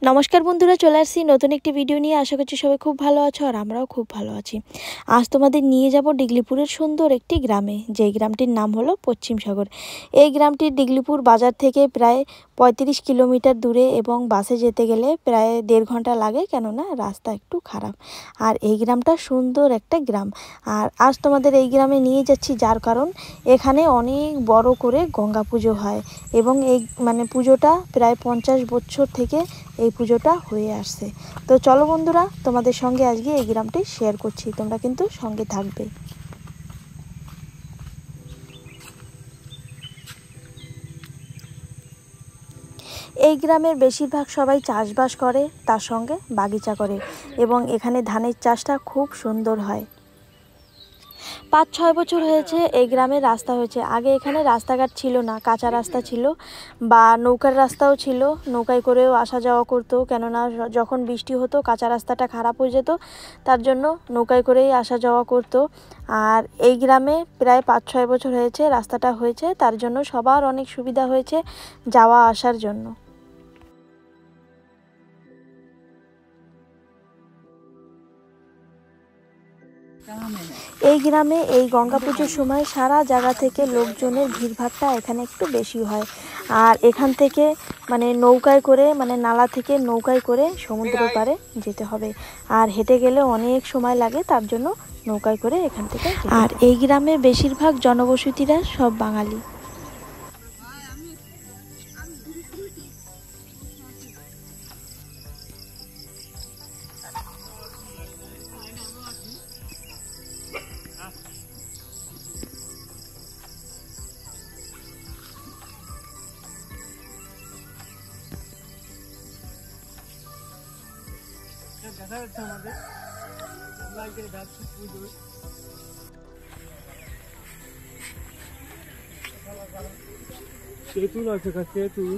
নমস্কার বন্ধুরা, চলে আসছি নতুন একটি ভিডিও নিয়ে। আশা করছি সবাই খুব ভালো আছো আর আমরাও খুব ভালো আছি। আজ তোমাদের নিয়ে যাব ডিগলিপুরের সুন্দর একটি গ্রামে, যেই গ্রামটির নাম হলো পশ্চিম সাগর। এই গ্রামটি ডিগলিপুর বাজার থেকে প্রায় 35 কিলোমিটার দূরে এবং বাসে যেতে গেলে প্রায় 1.5 ঘন্টা লাগে, কেননা রাস্তা একটু খারাপ। আর এই গ্রামটা সুন্দর একটা গ্রাম। আর আজ তোমাদের এই গ্রামে নিয়ে যাচ্ছি যার কারণ এখানে অনেক বড় করে গঙ্গা পুজো হয় এবং এই পুজোটা প্রায় 50 বছর থেকে এই পুজোটা হয়ে আসছে। তো চলো বন্ধুরা, তোমাদের সঙ্গে আজকে এই গ্রামটি শেয়ার করছি, তোমরা কিন্তু সঙ্গে থাকবে। এই গ্রামের বেশিরভাগ সবাই চাষবাস করে, তার সঙ্গে বাগিচা করে এবং এখানে ধানের চাষটা খুব সুন্দর হয়। 5-6 বছর হয়েছে এই গ্রামে রাস্তা হয়েছে। আগে এখানে রাস্তাঘাট ছিল না, কাঁচা রাস্তা ছিল বা নৌকার রাস্তাও ছিল, নৌকায় করেও আসা যাওয়া করতো, কেননা যখন বৃষ্টি হতো কাঁচা রাস্তাটা খারাপ হয়ে যেত, তার জন্য নৌকায় করেই আসা যাওয়া করতো। আর এই গ্রামে প্রায় 5-6 বছর হয়েছে রাস্তাটা হয়েছে, তার জন্য সবার অনেক সুবিধা হয়েছে যাওয়া আসার জন্য। এই গ্রামে এই গঙ্গা পুজোর সময় সারা জায়গা থেকে লোকজনের ভিড়ভাড়টা এখানে একটু বেশি হয়। আর এখান থেকে নৌকায় করে নালা থেকে নৌকায় করে সমুদ্র পাড়ে যেতে হবে, আর হেঁটে গেলে অনেক সময় লাগে, তার জন্য নৌকায় করে এখান থেকে। আর এই গ্রামে বেশিরভাগ জনবসতিরা সব বাঙালি। দেখা যাচ্ছে আমাদের লাইটের যাচ্ছে পুজো। তেঁতুল আছে, তেঁতুল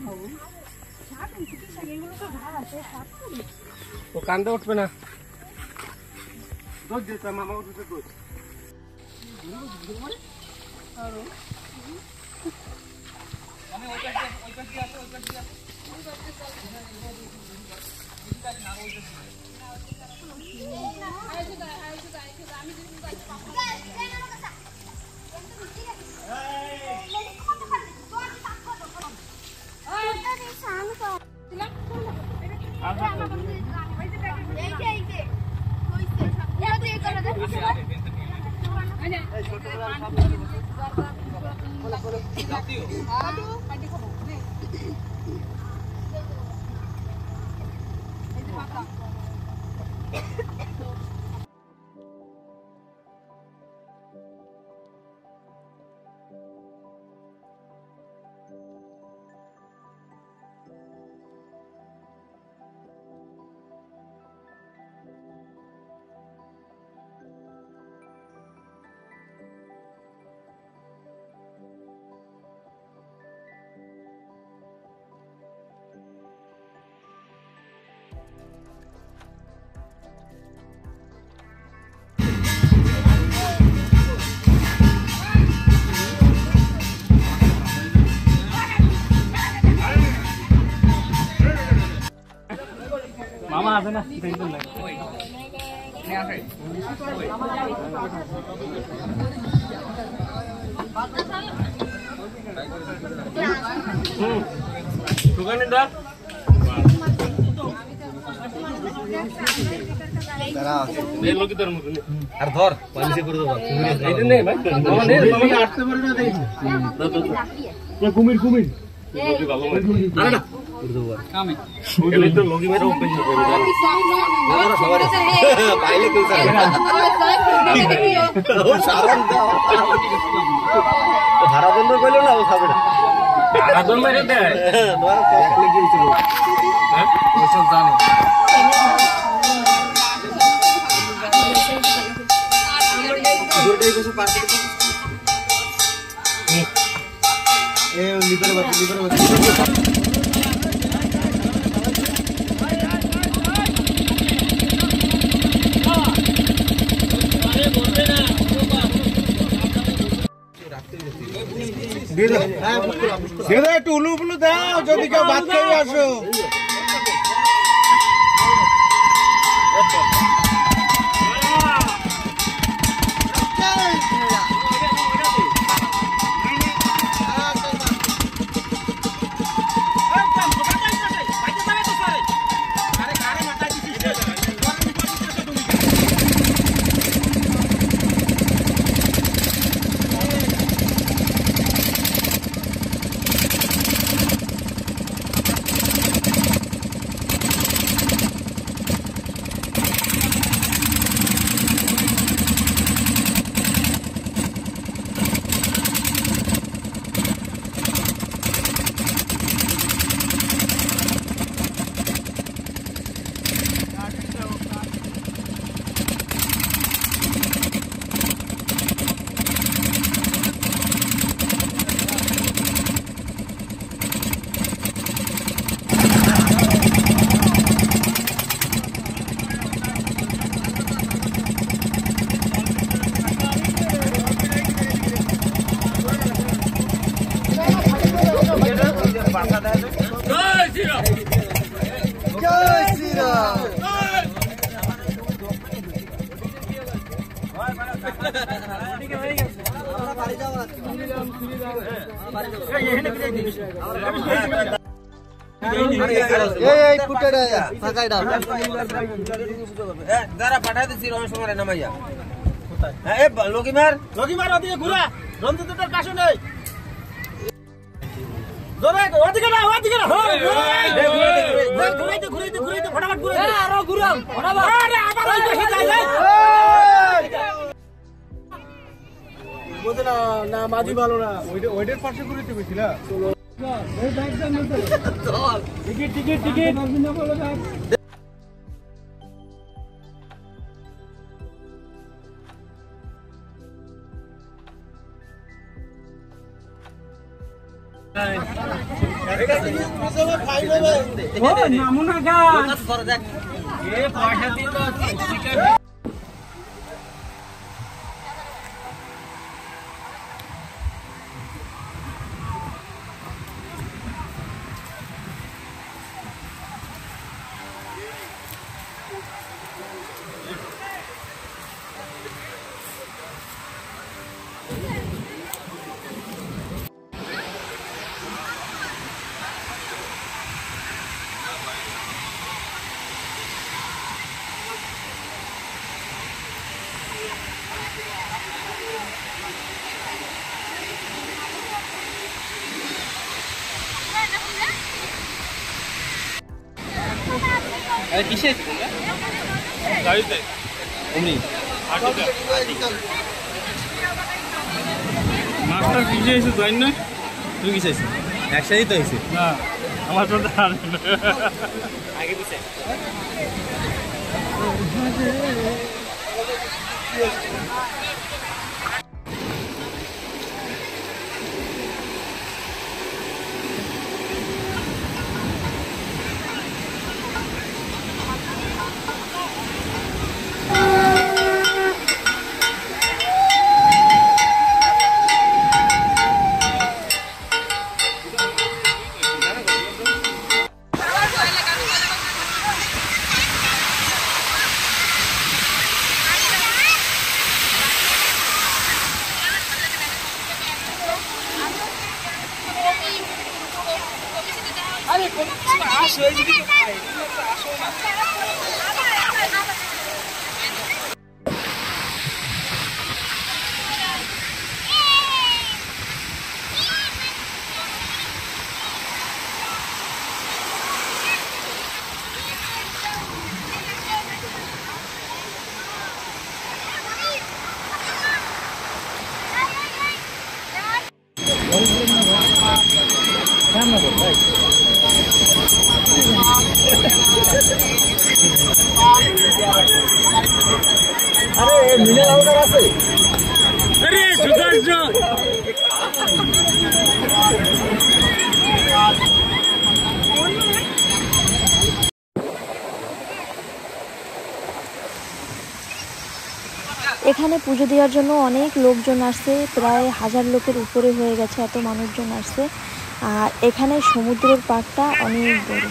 খাবো। ও কান্দে উঠবে না, দোষ দিতে মামা উঠবে দোষ। মামা আছে না, টেনশন নাই। দোকানে ডাক আর ধর পালিশে করে দেবো। কুমির কুমির হারা বন্ধ করলো না, ও খাবে না। জানে লিভার বাচ্চা লিভার বাচ্চা রাখতে একটু উলু উলু দাও যদি কেউ ভাত খেয়ে আসো। না মাঝি ভালো না ওইটার পাশে ঘুরিতে গেছিল টিকিট টিকিট টিকিট নামুনা গা পয়সা দিল কিসে গাড়িতে অমনি মাস্টার কিসে এসে যাই না তুই কিসে এসে একসাথেই তো এসে না আমার তো আগে পিছে এখানে পুজো দেওয়ার জন্য অনেক লোকজন আসছে, প্রায় 1000 লোকের উপরে হয়ে গেছে, এত মানুষজন আসছে। আর এখানে সমুদ্রের পাড়টা অনেক বড়।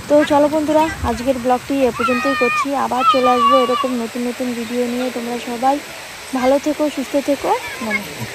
তো চলো বন্ধুরা, আজকের ব্লগটি এ পর্যন্তই করছি। আবার চলে আসবো এরকম নতুন নতুন ভিডিও নিয়ে। তোমরা সবাই ভালো থেকো, সুস্থ থেকো, নমস্কার।